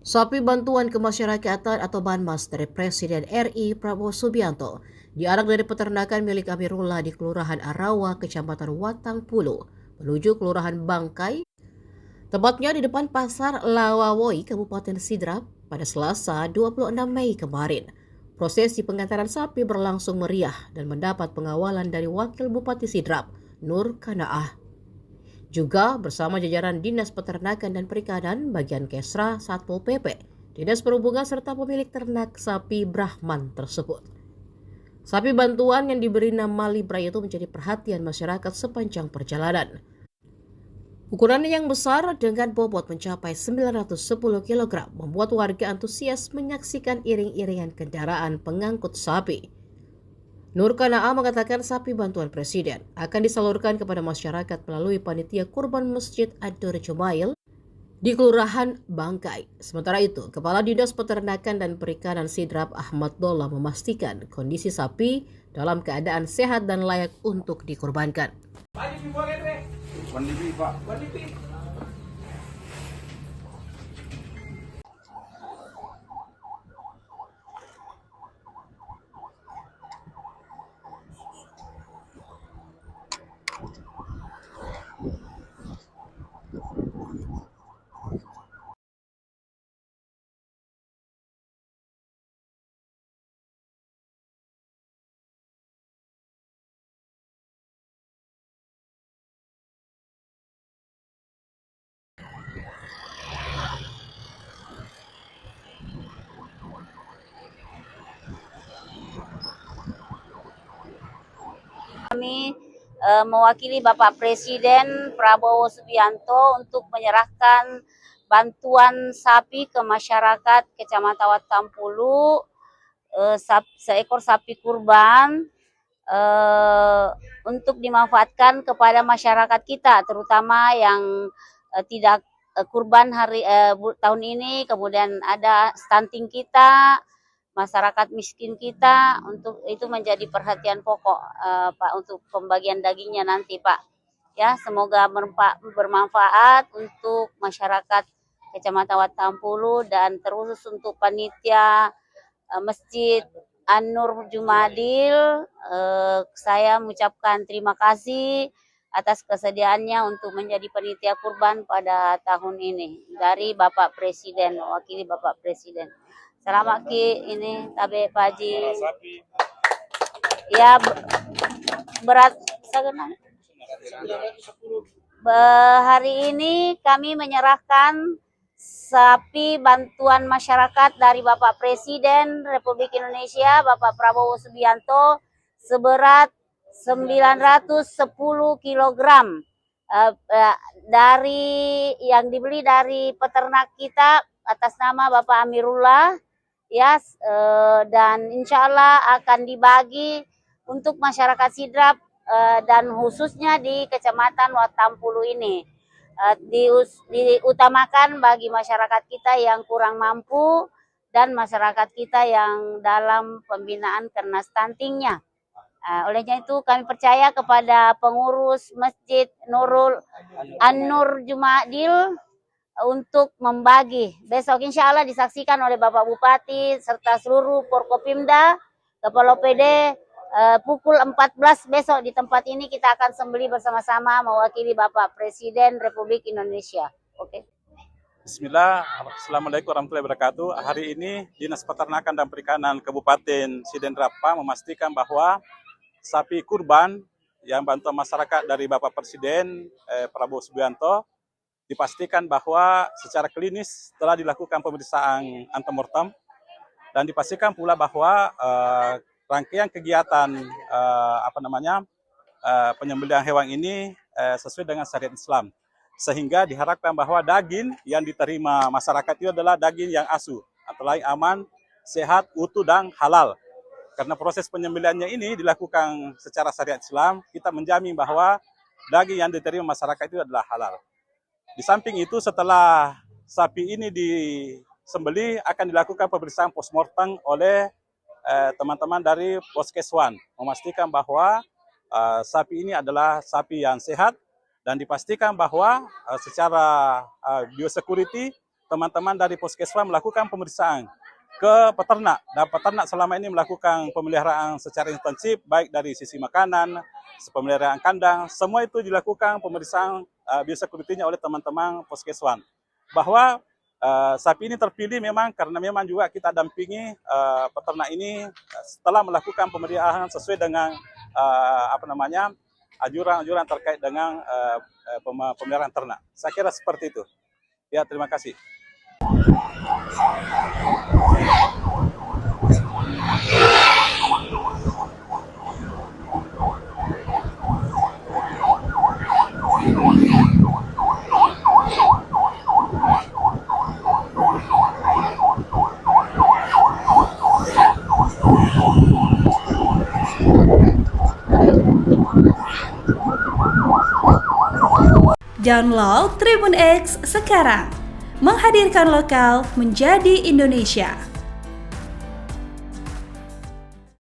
Sapi bantuan kemasyarakatan atau Banmas dari Presiden RI Prabowo Subianto diarak dari peternakan milik Amirullah di Kelurahan Arawa, Kecamatan Watangpulu, menuju Kelurahan Bangkai, tepatnya di depan Pasar Lawawoi, Kabupaten Sidrap, pada Selasa 26 Mei kemarin. Prosesi pengantaran sapi berlangsung meriah dan mendapat pengawalan dari Wakil Bupati Sidrap, Nur Kanaah. Juga bersama jajaran Dinas Peternakan dan Perikanan, bagian Kesra, Satpol PP, Dinas Perhubungan serta pemilik ternak sapi Brahman tersebut. Sapi bantuan yang diberi nama Libra itu menjadi perhatian masyarakat sepanjang perjalanan. Ukurannya yang besar dengan bobot mencapai 910 kg membuat warga antusias menyaksikan iring-iringan kendaraan pengangkut sapi. Nur Kana'a mengatakan sapi bantuan presiden akan disalurkan kepada masyarakat melalui panitia kurban Masjid Ad-Dur Jumail di Kelurahan Bangkai. Sementara itu, Kepala Dinas Peternakan dan Perikanan Sidrap Ahmad Dolla memastikan kondisi sapi dalam keadaan sehat dan layak untuk dikorbankan. Kami mewakili Bapak Presiden Prabowo Subianto untuk menyerahkan bantuan sapi ke masyarakat Kecamatan Watangpulu, seekor sapi kurban untuk dimanfaatkan kepada masyarakat kita, terutama yang tidak kurban tahun ini, kemudian ada stunting kita, masyarakat miskin kita, untuk itu menjadi perhatian pokok Pak untuk pembagian dagingnya nanti Pak. Ya, semoga bermanfaat untuk masyarakat Kecamatan Watangpulu dan terus untuk panitia Masjid An-Nur Jumadil. Saya mengucapkan terima kasih atas kesediaannya untuk menjadi panitia kurban pada tahun ini dari Bapak Presiden, mewakili Bapak Presiden. Selamat Ki, ini tabe paji. Ya, berat hari ini kami menyerahkan sapi bantuan masyarakat dari Bapak Presiden Republik Indonesia, Bapak Prabowo Subianto, seberat 910 kg dari yang dibeli dari peternak kita atas nama Bapak Amirullah, ya, dan insya Allah akan dibagi untuk masyarakat Sidrap dan khususnya di Kecamatan Watangpulu ini. Diutamakan bagi masyarakat kita yang kurang mampu dan masyarakat kita yang dalam pembinaan karena stuntingnya. Olehnya itu kami percaya kepada pengurus Masjid An-Nur Jumadil untuk membagi. Besok insya Allah disaksikan oleh Bapak Bupati serta seluruh Forkopimda, Kepala OPD, pukul 14 besok di tempat ini kita akan sembelih bersama-sama mewakili Bapak Presiden Republik Indonesia. Oke. Bismillah, Assalamualaikum warahmatullahi wabarakatuh. Hari ini Dinas Peternakan dan Perikanan Kabupaten Sidrap memastikan bahwa sapi kurban yang bantuan masyarakat dari Bapak Presiden Prabowo Subianto dipastikan bahwa secara klinis telah dilakukan pemeriksaan antemortem dan dipastikan pula bahwa rangkaian kegiatan penyembelihan hewan ini sesuai dengan syariat Islam, sehingga diharapkan bahwa daging yang diterima masyarakat itu adalah daging yang asuh atau lain aman, sehat, utuh dan halal. Karena proses penyembelihannya ini dilakukan secara syariat Islam, kita menjamin bahwa daging yang diterima masyarakat itu adalah halal. Di samping itu, setelah sapi ini disembelih akan dilakukan pemeriksaan postmortem oleh teman-teman dari Poskeswan, memastikan bahwa sapi ini adalah sapi yang sehat dan dipastikan bahwa secara biosecurity teman-teman dari Puskesmas melakukan pemeriksaan ke peternak, dan peternak selama ini melakukan pemeliharaan secara intensif, baik dari sisi makanan, pemeliharaan kandang, semua itu dilakukan pemeriksaan biosecurity-nya oleh teman-teman Puskesmas. Bahwa sapi ini terpilih memang karena memang juga kita dampingi peternak ini setelah melakukan pemeliharaan sesuai dengan anjuran-anjuran terkait dengan pemeliharaan ternak. Saya kira seperti itu. Ya, terima kasih. Download Tribun X sekarang, menghadirkan lokal menjadi Indonesia.